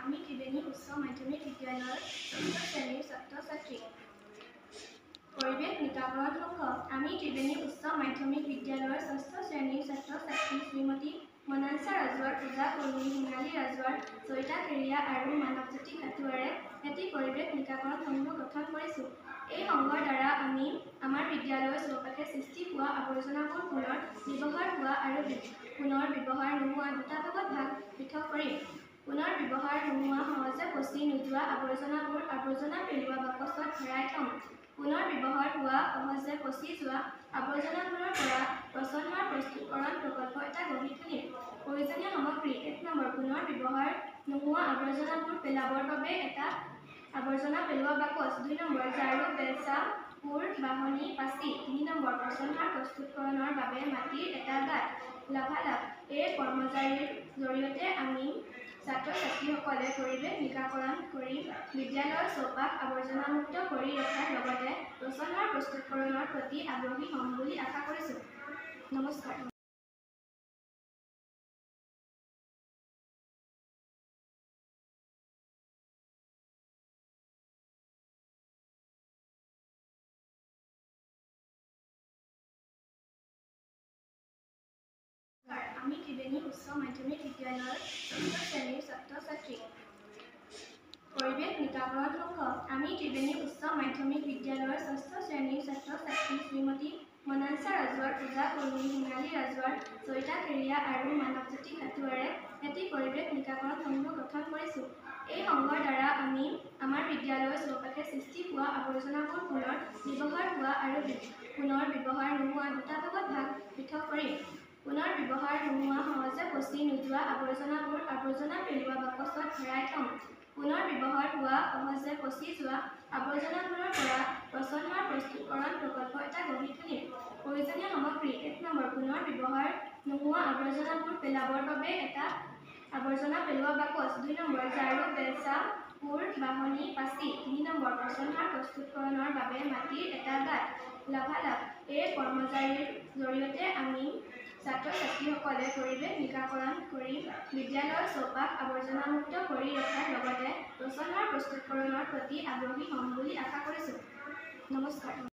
আমি ত্ৰিবেণী উচ্চ মাধ্যমিক বিদ্যালয়ৰ ৬ষ্ঠ শ্ৰেণীৰ ছাত্ৰ ছাত্ৰী। পৰিৱেশ নিকাকৰণ সংঘ। আমি ত্ৰিবেণী উচ্চ মাধ্যমিক বিদ্যালয়ৰ ৬ষ্ঠ শ্ৰেণীৰ ছাত্ৰ ছাত্ৰী শ্ৰীমতী মনাঞ্চা ৰাজৱাৰ, পূজা কৰ্মী, সোণালী ৰাজৱাৰ, চৰিতা কেৰিয়া আৰু মানৱজ্যোতি খাটুৱাৰে এটি পৰিৱেশ নিকাকৰণ সংঘ গঠন কৰিছোঁ। এই সংঘৰ দ্বাৰা আমি আমাৰ বিদ্যালয়ৰ চৌপাশে সৃষ্টি হোৱা আৱৰ্জনাবোৰ পুনৰ ব্যৱহাৰ হোৱা আৰু পুনৰ ব্যৱহাৰ নোহোৱা দুটা ভাগত পৃথক কৰি পুনৰ ব্যৱহাৰ নোহোৱা সহজে পচি নোযোৱা আৱৰ্জনাবোৰ আৱৰ্জনা পেলোৱা বাকচত ভৰাই থ'ম। পুনৰ ব্যৱহাৰ হোৱা সহজে পচি যোৱা আৱৰ্জনাবোৰৰ পৰা পচন সাৰ প্ৰস্তুতকৰণ প্ৰকল্প এটা গঢ়ি তুলিম। প্ৰয়োজনীয় সামগ্ৰী: ১ নম্বৰ, পুনৰ ব্যৱহাৰ নোহোৱা আৱৰ্জনাবোৰ পেলাবৰ বাবে এটা আৱৰ্জনা পেলোৱা বাকচ। ২ নম্বৰ, ঝাৰু, বেলচা, কোৰ, বাঢ়নী, পাচি। ৩ নম্বৰ, পচন সাৰ প্ৰস্তুতকৰণৰ বাবে মাটিৰ এটা গাঁত। লাভালাভ: এই কৰ্মসূচীৰ জৰিয়তে আমি ছাত্ৰ-ছাত্ৰীসকলে পৰিৱেশ নিকাকৰণ কৰি বিদ্যালয়ৰ চৌপাশ আৱৰ্জনামুক্ত কৰি ৰখাৰ লগতে পচন সাৰ প্ৰস্তুতকৰণৰ প্ৰতি আগ্ৰহী হ'ম বুলি আশা কৰিছোঁ। নমস্কাৰ। আমি ত্ৰিবেণী উচ্চ মাধ্যমিক বিদ্যালয়ৰ ৬ষ্ঠ শ্ৰেণীৰ ছাত্ৰ ছাত্ৰী। পৰিৱেশ নিকাকৰণ সংঘ। আমি ত্ৰিবেণী উচ্চ মাধ্যমিক বিদ্যালয়ৰ ৬ষ্ঠ শ্ৰেণীৰ ছাত্ৰ ছাত্ৰী শ্ৰীমতী মনাঞ্চা ৰাজৱাৰ, পূজা কৰ্মী, সোণালী ৰাজৱাৰ, চৰিতা কেৰিয়া আৰু মানৱজ্যোতি খাটুৱাৰে এটি পৰিৱেশ নিকাকৰণ সংঘ গঠন কৰিছোঁ। এই সংঘৰ দ্বাৰা আমি আমাৰ বিদ্যালয়ৰ চৌপাশে সৃষ্টি হোৱা আৱৰ্জনাবোৰ পুনৰ ব্যৱহাৰ হোৱা আৰু পুনৰ ব্যৱহাৰ নোহোৱা দুটা ভাগত পৃথক কৰি পুনৰ ব্যৱহাৰ নোহোৱা সহজে পচি নোযোৱা আৱৰ্জনাবোৰ আৱৰ্জনা পেলোৱা বাকচত ভৰাই থ'ম। পুনৰ ব্যৱহাৰ হোৱা সহজে পচি যোৱা আৱৰ্জনাবোৰৰ পৰা পচন সাৰ প্ৰস্তুতকৰণ প্ৰকল্প এটা গঢ়ি তুলিম। প্ৰয়োজনীয় সামগ্ৰী: ১ নম্বৰ, পুনৰ ব্যৱহাৰ নোহোৱা আৱৰ্জনাবোৰ পেলাবৰ বাবে এটা আৱৰ্জনা পেলোৱা বাকচ। ২ নম্বৰ, ঝাৰু, বেলচা, কোৰ, বাঢ়নী, পাচি। ৩ নম্বৰ, পচন সাৰ প্ৰস্তুতকৰণৰ বাবে মাটিৰ এটা গাঁত। লাভালাভ: এই কৰ্মসূচীৰ জৰিয়তে আমি ছাত্ৰ-ছাত্ৰীসকলে পৰিৱেশ নিকাকৰণ কৰি বিদ্যালয়ৰ চৌপাশ আৱৰ্জনামুক্ত কৰি ৰখাৰ লগতে পচন সাৰ প্ৰস্তুতকৰণৰ প্ৰতি আগ্ৰহী হ'ম বুলি আশা কৰিছোঁ। নমস্কাৰ।